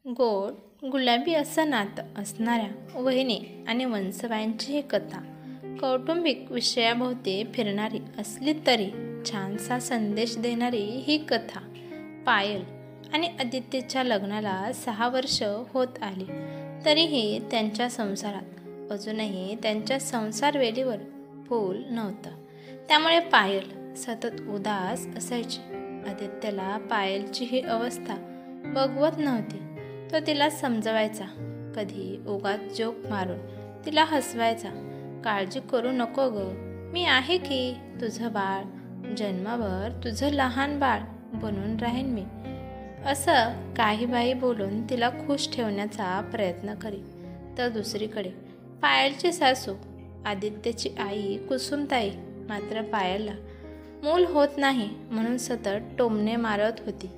गोड गुलाबी असं नातं असणाऱ्या वहिनी आणि वंसवायांची ही कथा कौटुंबिक विषयाभोवती फिरणारी असली तरी छानसा संदेश देणारी ही कथा पायल आणि आदित्यच्या लग्नाला 6 वर्ष होत आली, तरीही त्यांच्या संसारात अजूनही त्यांच्या संसार वेलीवर फूल नव्हतं. त्यामुळे पायल सतत उदास असायची. आदित्यला पायलची ही अवस्था बघवत नव्हती. तो तिला समजवायचा, कधी उगाच जोक मारून तिला हसवायचा. काळजी करू नको ग, मी आहे की, तुझं बाळ जन्मभर तुझं लहान बाळ बनून राहीन मी, असं काही बाई बोलून तिला खुश ठेवण्याचा प्रयत्न करी. तर दुसरीकडे पायलची सासू आदित्यची आई कुसुमताई मात्र पायलला मूल होत नाही म्हणून सतत टोमणे मारत होती.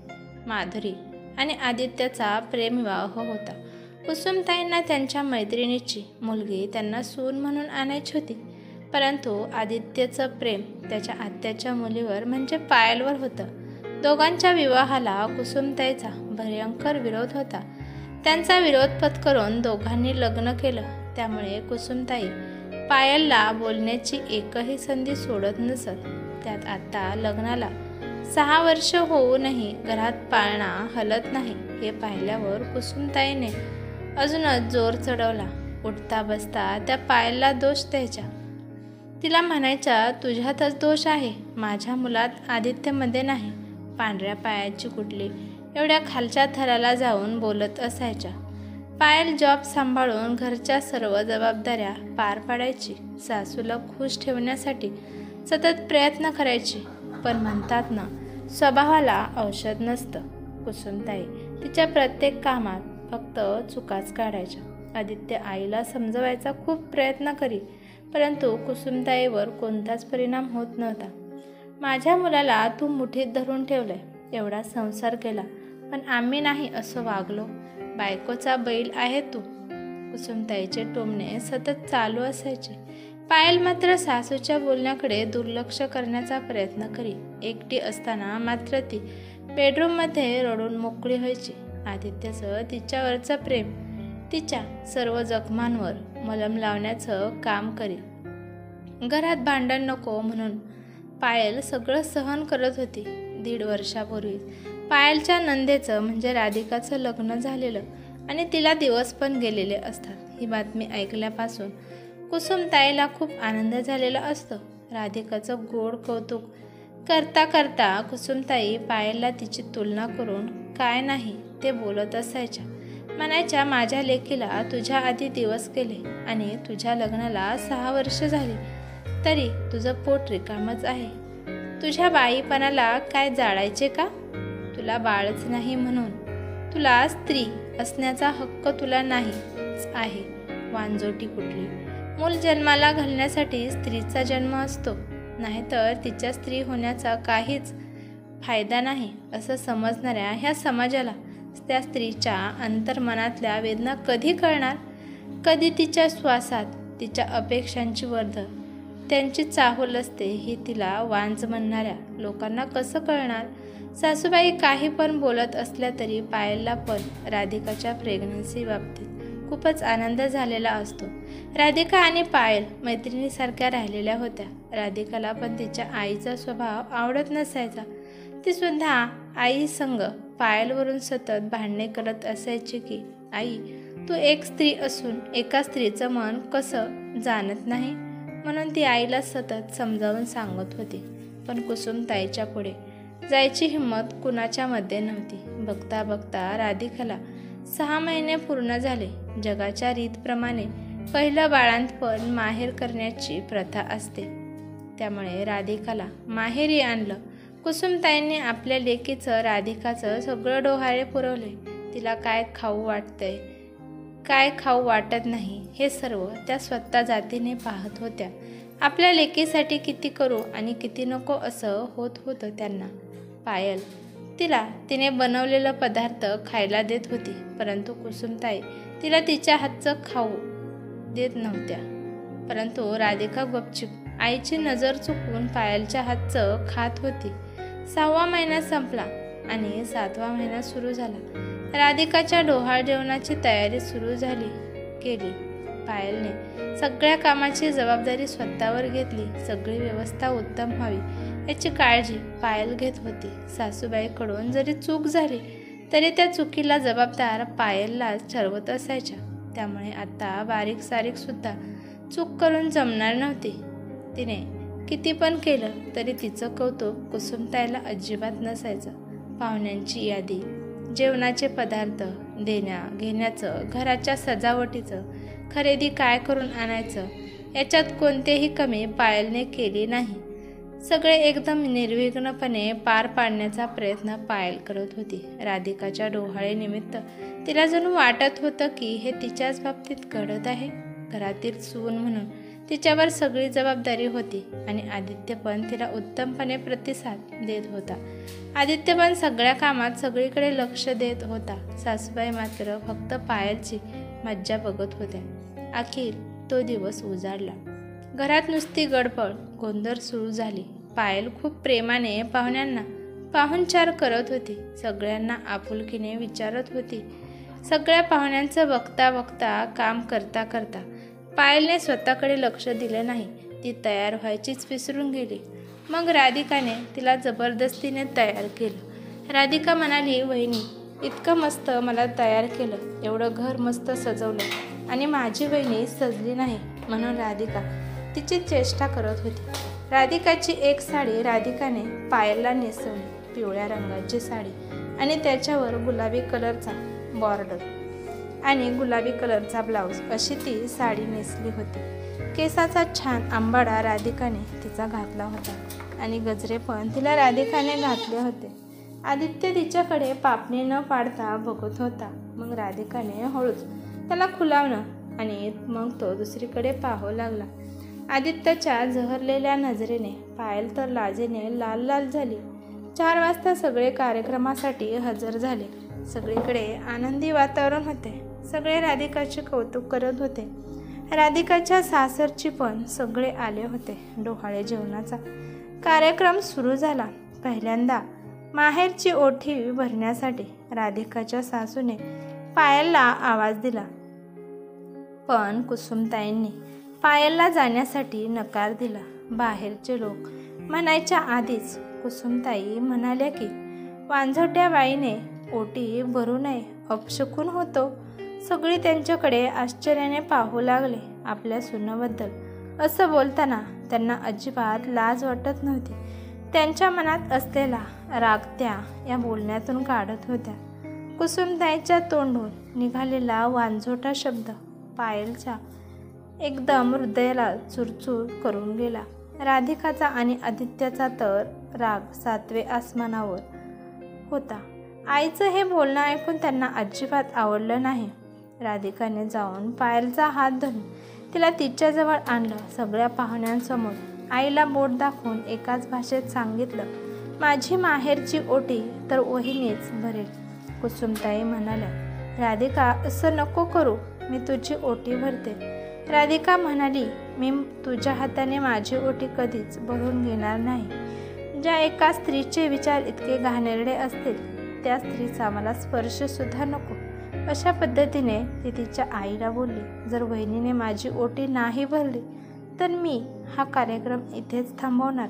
माधुरी आणि आदित्यचा प्रेमविवाह होता. कुसुमताईंना त्यांच्या मैत्रिणीची मुलगी त्यांना सून म्हणून आणायची होती, परंतु आदित्यचं प्रेम त्याच्या आत्याच्या मुलीवर म्हणजे पायलवर होतं. दोघांच्या विवाहाला कुसुमताईचा भयंकर विरोध होता. त्यांचा विरोध पत्करून दोघांनी लग्न केलं. त्यामुळे कुसुमताई पायलला बोलण्याची एकही संधी सोडत नसत. त्यात आता लग्नाला 6 वर्ष होऊनही घरात पाळणा हलत नाही हे पाहिल्यावर कुसुमताईने अजूनच जोर चढवला. उठता बसता त्या पायलला दोष द्यायच्या. तिला म्हणायच्या, तुझ्यातच दोष आहे, माझ्या मुलात आदित्यमध्ये नाही. पांढऱ्या पायाची कुठली एवढ्या खालच्या थराला जाऊन बोलत असायच्या. पायल जॉब सांभाळून घरच्या सर्व जबाबदाऱ्या पार पाडायची. सासूला खुश ठेवण्यासाठी सतत प्रयत्न करायची. पण म्हणतात ना, स्वभावाला औषध नसतं. कुसुमताई तिच्या प्रत्येक कामात फक्त चुकाच काढायच्या. आदित्य आईला समजवायचा खूप प्रयत्न करी, परंतु कुसुमताईवर कोणताच परिणाम होत नव्हता. माझ्या मुलाला तू मुठीत धरून ठेवलंय, एवढा संसार केला, पण आम्ही नाही असं वागलो, बायकोचा बैल आहे तू. कुसुमताईचे टोमणे सतत चालू असायचे. पायल मात्र सासूच्या बोलण्याकडे दुर्लक्ष करण्याचा प्रयत्न करी. एकटी असताना मात्र ती बेडरूममध्ये रडून मोकळी व्हायची. आदित्यचं तिच्यावरचं प्रेम तिच्या सर्व जखमांवर मलम लावण्याचं काम करी. घरात भांडण नको म्हणून पायल सगळं सहन करत होती. 1.5 वर्षापूर्वी पायलच्या नंदेचं म्हणजे राधिकाचं लग्न झालेलं आणि तिला दिवस पण गेलेले असतात. ही बातमी ऐकल्यापासून कुसुमताईला खूप आनंद झालेला असतो. राधिकाचं गोड कौतुक करता करता कुसुमताई पायलला तिची तुलना करून काय नाही ते बोलत असायच्या. म्हणायच्या, माझ्या लेकीला तुझ्या आधी दिवस गेले आणि तुझ्या लग्नाला 6 वर्ष झाली, तरी तुझं पोट रिकामच आहे. तुझ्या बाईपणाला काय जाळायचे का? तुला बाळच नाही म्हणून तुला स्त्री असण्याचा हक्क तुला नाहीच आहे. वांजोटी कुठली, मूल जन्माला घालण्यासाठी स्त्रीचा जन्म असतो, नाहीतर तिच्या स्त्री होण्याचा काहीच फायदा नाही असं समजणाऱ्या ह्या समाजाला त्या स्त्रीच्या अंतर्मनातल्या वेदना कधी कळणार? कधी तिच्या श्वासात तिच्या अपेक्षांची वर्ध त्यांची चाहूल असते हे तिला वांज म्हणणाऱ्या लोकांना कसं कळणार? सासूबाई काही पण बोलत असल्या तरी पायलला पण राधिकाच्या प्रेग्नन्सी बाबतीत खूपच आनंद झालेला असतो. राधिका आणि पायल मैत्रिणीसारख्या राहिलेल्या होत्या. राधिकाला पण तिच्या आईचा स्वभाव आवडत नसायचा. ती सुद्धा आई संग पायलवरून सतत भांडणे करत असायची की, आई तू एक स्त्री असून एका स्त्रीचं मन कसं जाणत नाही, म्हणून ती आईला सतत समजावून सांगत होती. पण कुसुमताईच्या पुढे जायची हिंमत कुणाच्या मध्ये नव्हती. बघता बघता राधिकाला 6 महिने पूर्ण झाले. जगाच्या रीतप्रमाणे पहिलं बाळंतपण माहेर करण्याची प्रथा असते, त्यामुळे राधिकाला माहेरी आणलं. कुसुमताईंनी आपल्या लेकीचं राधिकाचं सगळं डोहाळे पुरवले. तिला काय खाऊ वाटतंय, काय खाऊ वाटत नाही हे सर्व त्या स्वतः जातीने पाहत होत्या. आपल्या लेकीसाठी किती करू आणि किती नको असं होत होतं त्यांना. पायल तिने बनवलेलं पदार्थ खायला देत होती, परंतु कुसुमताई तिला तिच्या हातचं खाऊ देत नव्हत्या. परंतु राधिका गपचूप आईची नजर चुकवून पायलच्या हातचं खात होती. 6वा महिना संपला आणि 7वा महिना सुरू झाला. राधिकाच्या डोहाळ जेवणाची तयारी सुरू केली. पायलने सगळ्या कामाची जबाबदारी स्वतःवर घेतली. सगळी व्यवस्था उत्तम व्हावी याची काळजी पायल घेत होती. सासूबाईकडून जरी चूक झाली तरी त्या चुकीला जबाबदार पायललाच ठरवत असायच्या. त्यामुळे आता बारीक सारीक सुद्धा चूक करून जमणार नव्हती. तिने किती पण केलं तरी तिचं कौतुक कुसुमताईला अजिबात नसायचं. पाहुण्यांची यादी, जेवणाचे पदार्थ, देण्या घेण्याचं, घराच्या सजावटीचं, खरेदी काय करून आणायचं याच्यात कोणतेही कमी पायलने केली नाही. सगळे एकदम निर्विघ्नपणे पार पाडण्याचा प्रयत्न पायल करत होती. राधिकाच्या डोहाळेनिमित्त तिला जणू वाटत होतं की हे तिच्याच बाबतीत घडत आहे. घरातील सून म्हणून तिच्यावर सगळी जबाबदारी होती आणि आदित्य पण तिला उत्तमपणे प्रतिसाद देत होता. आदित्य पण सगळ्या कामात सगळीकडे लक्ष देत होता. सासूबाई मात्र फक्त पायलची मज्जा बघत होत्या. अखेर तो दिवस उजाडला. घरात नुसती गडबड गोंधळ सुरू झाली. पायल खूप प्रेमाने पाहुण्यांना पाहुणचार करत होती. सगळ्यांना आपुलकीने विचारत होती. सगळ्या पाहुण्यांचं बघता बघता काम करता करता पायलने स्वतःकडे लक्ष दिलं नाही. ती तयार व्हायचीच विसरून गेली. मग राधिकाने तिला जबरदस्तीने तयार केलं. राधिका म्हणाली, वहिनी इतकं मस्त मला तयार केलं, एवढं घर मस्त सजवलं आणि माझी वहिनी सजली नाही म्हणून राधिका तिची चेष्टा करत होती. राधिकाची एक साडी राधिकाने पायलला नेसवली. पिवळ्या रंगाची साडी आणि त्याच्यावर गुलाबी कलरचा बॉर्डर आणि गुलाबी कलरचा ब्लाऊज अशी ती साडी नेसली होती. केसाचा छान आंबाडा राधिकाने तिचा घातला होता आणि गजरे पण तिला राधिकाने घातले होते. आदित्य तिच्याकडे पापणी न पाडता बघत होता. मग राधिकाने हळूच त्याला खुलावणं आणि मग तो दुसरीकडे पाहू लागला. आदित्यच्या जहरलेल्या नजरेने पायल तर लाजेने लाल लाल झाली. 4 वाजता सगळे कार्यक्रमासाठी हजर झाले. सगळीकडे आनंदी वातावरण होते. सगळे राधिकाचे कौतुक करत होते. राधिकाच्या सासरची पण सगळे आले होते. डोहाळे जेवणाचा कार्यक्रम सुरू झाला. पहिल्यांदा माहेरची ओठी भरण्यासाठी राधिकाच्या सासूने पायलला आवाज दिला, पण कुसुमताईंनी पायलला जाण्यासाठी नकार दिला. बाहेरचे लोक म्हणायच्या आधीच कुसुमताई म्हणाल्या की वांझोट्या बाईने ओटी भरू नये, अपशकुन होतो. सगळी त्यांच्याकडे आश्चर्याने पाहू लागले. आपल्या सुनेबद्दल असं बोलताना त्यांना अजिबात लाज वाटत नव्हती. त्यांच्या मनात असलेला राग त्या या बोलण्यातून काढत होत्या. कुसुमताईच्या तोंडून निघालेला वांझोटा शब्द पायलच्या एकदम हृदयाला चुरचूर करून गेला. राधिकाचा आणि आदित्याचा तर राग 7वे आसमानावर होता. आईचं हे बोलणं ऐकून त्यांना अजिबात आवडलं नाही. राधिकाने जाऊन पायलचा हात धरून तिला तिच्याजवळ आणलं. सगळ्या पाहुण्यांसमोर आईला बोट दाखवून एकाच भाषेत सांगितलं, माझी माहेरची ओटी तर वहिनीच भरेल. कुसुमताई म्हणाल्या, राधिका असं नको करू, मी तुझी ओटी भरते. राधिका म्हणाली, मी तुझ्या हाताने माझी ओटी कधीच भरून घेणार नाही. ज्या एका स्त्रीचे विचार इतके घाणेरडे असतील त्या स्त्रीचा मला स्पर्शसुद्धा नको. अशा पद्धतीने ती तिच्या आईला बोलली. जर वहिनीने माझी ओटी नाही भरली तर मी हा कार्यक्रम इथेच थांबवणार.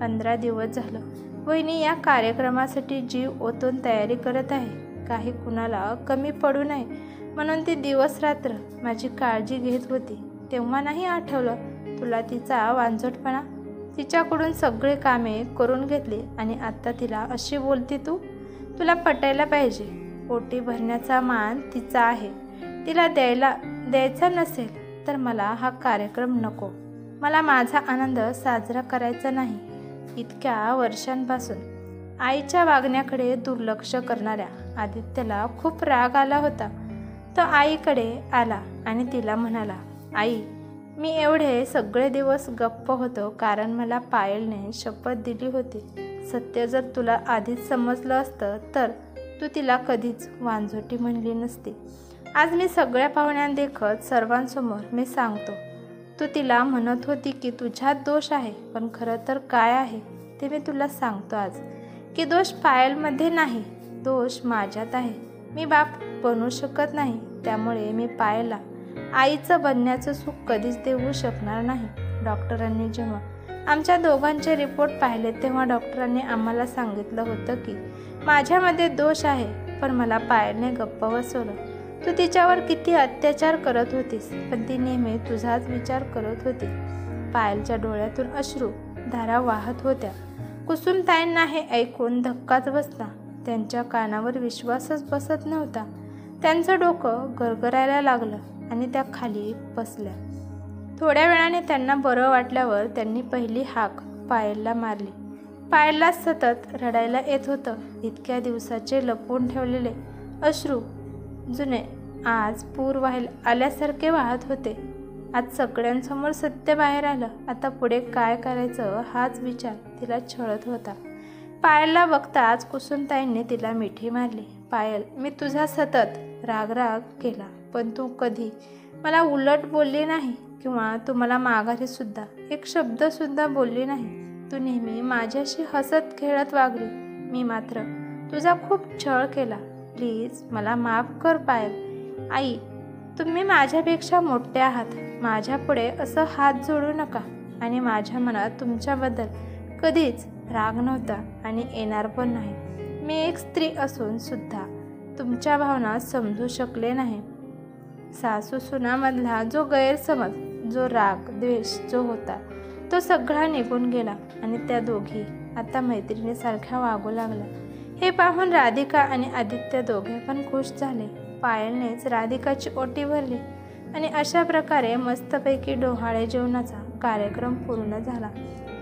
15 दिवस झालं वहिनी या कार्यक्रमासाठी जीव ओतून तयारी करत आहे. काही कुणाला कमी पडू नये म्हणून ती दिवस रात्र माझी काळजी घेत होती. तेव्हा नाही आठवलं तुला तिचा वांझोटपणा? तिच्याकडून सगळे कामे करून घेतली आणि आत्ता तिला अशी बोलते तू? तुला पटायला पाहिजे. ओटी भरण्याचा मान तिचा आहे. तिला द्यायचा नसेल तर मला हा कार्यक्रम नको. मला माझा आनंद साजरा करायचा नाही. इतक्या वर्षांपासून आईच्या वागण्याकडे दुर्लक्ष करणाऱ्या आदित्यला खूप राग आला होता. तो आईकडे आला आणि तिला म्हणाला, आई, मी एवढे सगळे दिवस गप्प होतो कारण मला पायलने शपथ दिली होती. सत्य जर तुला आधीच समजलं असतं तर तू तिला कधीच वांझोटी म्हणली नसती. आज मी सगळ्या पाहुण्यांदेखत सर्वांसमोर मी सांगतो, तू तिला म्हणत होती की तुझ्यात दोष आहे, पण खरं तर काय आहे ते मी तुला सांगतो आज, की दोष पायलमध्ये नाही, दोष माझ्यात आहे. मी बाप बनू शकत नाही, त्यामुळे मी पायलला आईचं बनण्याचं सुख कधीच देऊ शकणार नाही. डॉक्टरांनी जेव्हा आमच्या दोघांचे रिपोर्ट पाहिले तेव्हा डॉक्टरांनी आम्हाला सांगितलं होतं की माझ्यामध्ये दोष आहे, पण मला पायलने गप्प बसवलं. तू तिच्यावर किती अत्याचार करत होतीस, पण ती नेहमी तुझाच विचार करत होती. पायलच्या डोळ्यातून अश्रू धारा वाहत होत्या. कुसुमताईंना हे ऐकून धक्काच बसला. त्यांच्या कानावर विश्वासच बसत नव्हता. त्यांचं डोकं गरगरायला लागलं आणि त्या खाली बसल्या. थोड्या वेळाने त्यांना बरं वाटल्यावर त्यांनी पहिली हाक पायलला मारली. पायलला सतत रडायला येत होतं. इतक्या दिवसाचे लपवून ठेवलेले अश्रू जुने आज पूर आल्यासारखे वाहत होते. आज सगळ्यांसमोर सत्य बाहेर आलं. आता पुढे काय करायचं हाच विचार तिला छळत होता. पायलला बघताच कुसुमताईंनी तिला मिठी मारली. पायल, मी तुझा सतत राग केला, पण तू कधी मला उलट बोलली नाही किंवा तू मला माघारी सुद्धा एक शब्दसुद्धा बोलली नाही. तू नेहमी माझ्याशी हसत खेळत वागली. मी मात्र तुझा खूप छळ केला. प्लीज मला माफ कर पायल. आई, तुम्ही माझ्यापेक्षा मोठे आहात. माझ्यापुढे असं हात जोडू नका. आणि माझ्या मनात तुमच्याबद्दल कधीच राग नव्हता आणि येणार पण नाही. मी एक स्त्री असून सुद्धा तुमच्या भावना समजू शकले नाही. सासू सुनामधला जो गैरसमज, जो राग द्वेष जो होता, तो सगळा निघून गेला आणि त्या दोघी आता मैत्रिणीसारख्या वागू लागल्या. हे पाहून राधिका आणि आदित्य दोघे पण खुश झाले. पायलनेच राधिकाची ओटी भरली आणि अशा प्रकारे मस्तपैकी डोहाळे जेवणाचा कार्यक्रम पूर्ण झाला.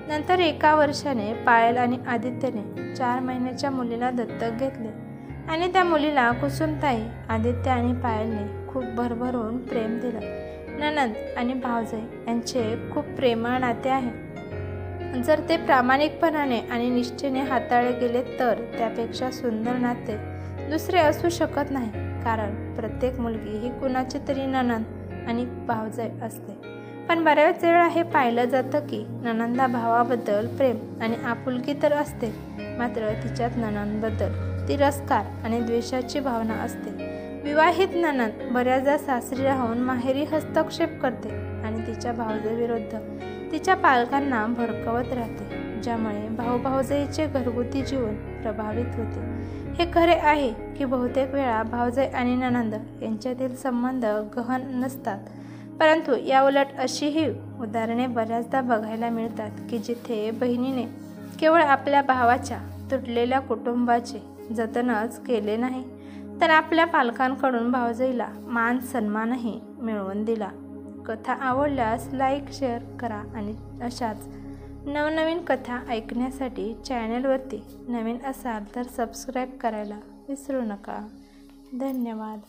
नंतर 1 वर्षाने पायल आणि आदित्यने 4 महिन्याच्या मुलीला दत्तक घेतले आणि त्या मुलीला कुसुमताई, आदित्य आणि पायलने खूप भरभरून प्रेम दिलं. नणंद आणि भावजाई यांचे खूप प्रेमळ नाते आहे. जर ते प्रामाणिकपणाने आणि निष्ठेने हाताळले गेले तर त्यापेक्षा सुंदर नाते दुसरे असू शकत नाही. कारण प्रत्येक मुलगी ही कुणाची तरी नणंद आणि भावजाई असते. पण बऱ्याच वेळा हे पाहिलं जातं की नणंदा भावाबद्दल प्रेम आणि आपुलकी तर असते, मात्र तिच्यात नणंदबद्दल तिरस्कार आणि द्वेषाची भावना असते. विवाहित नणंद बऱ्याचदा सासरी राहून माहेरी हस्तक्षेप करते आणि तिच्या भावजाईविरुद्ध तिच्या पालकांना भडकवत राहते, ज्यामुळे भाऊ-भावजाईचे घरगुती जीवन प्रभावित होते. हे खरे आहे की बहुतेक वेळा भावजाई आणि नणंद यांच्यातील संबंध गहन नसतात, परंतु याउलट अशीही उदाहरणे बऱ्याचदा बघायला मिळतात की जिथे बहिणीने केवळ आपल्या भावाच्या तुटलेल्या कुटुंबाचे जतनच केले नाही, तर आपल्या पालकांकडून भावजाईला मान सन्मानही मिळवून दिला. कथा आवडल्यास लाईक, शेअर करा आणि अशाच नवनवीन कथा ऐकण्यासाठी चॅनलवरती नवीन असाल तर सबस्क्राईब करायला विसरू नका. धन्यवाद.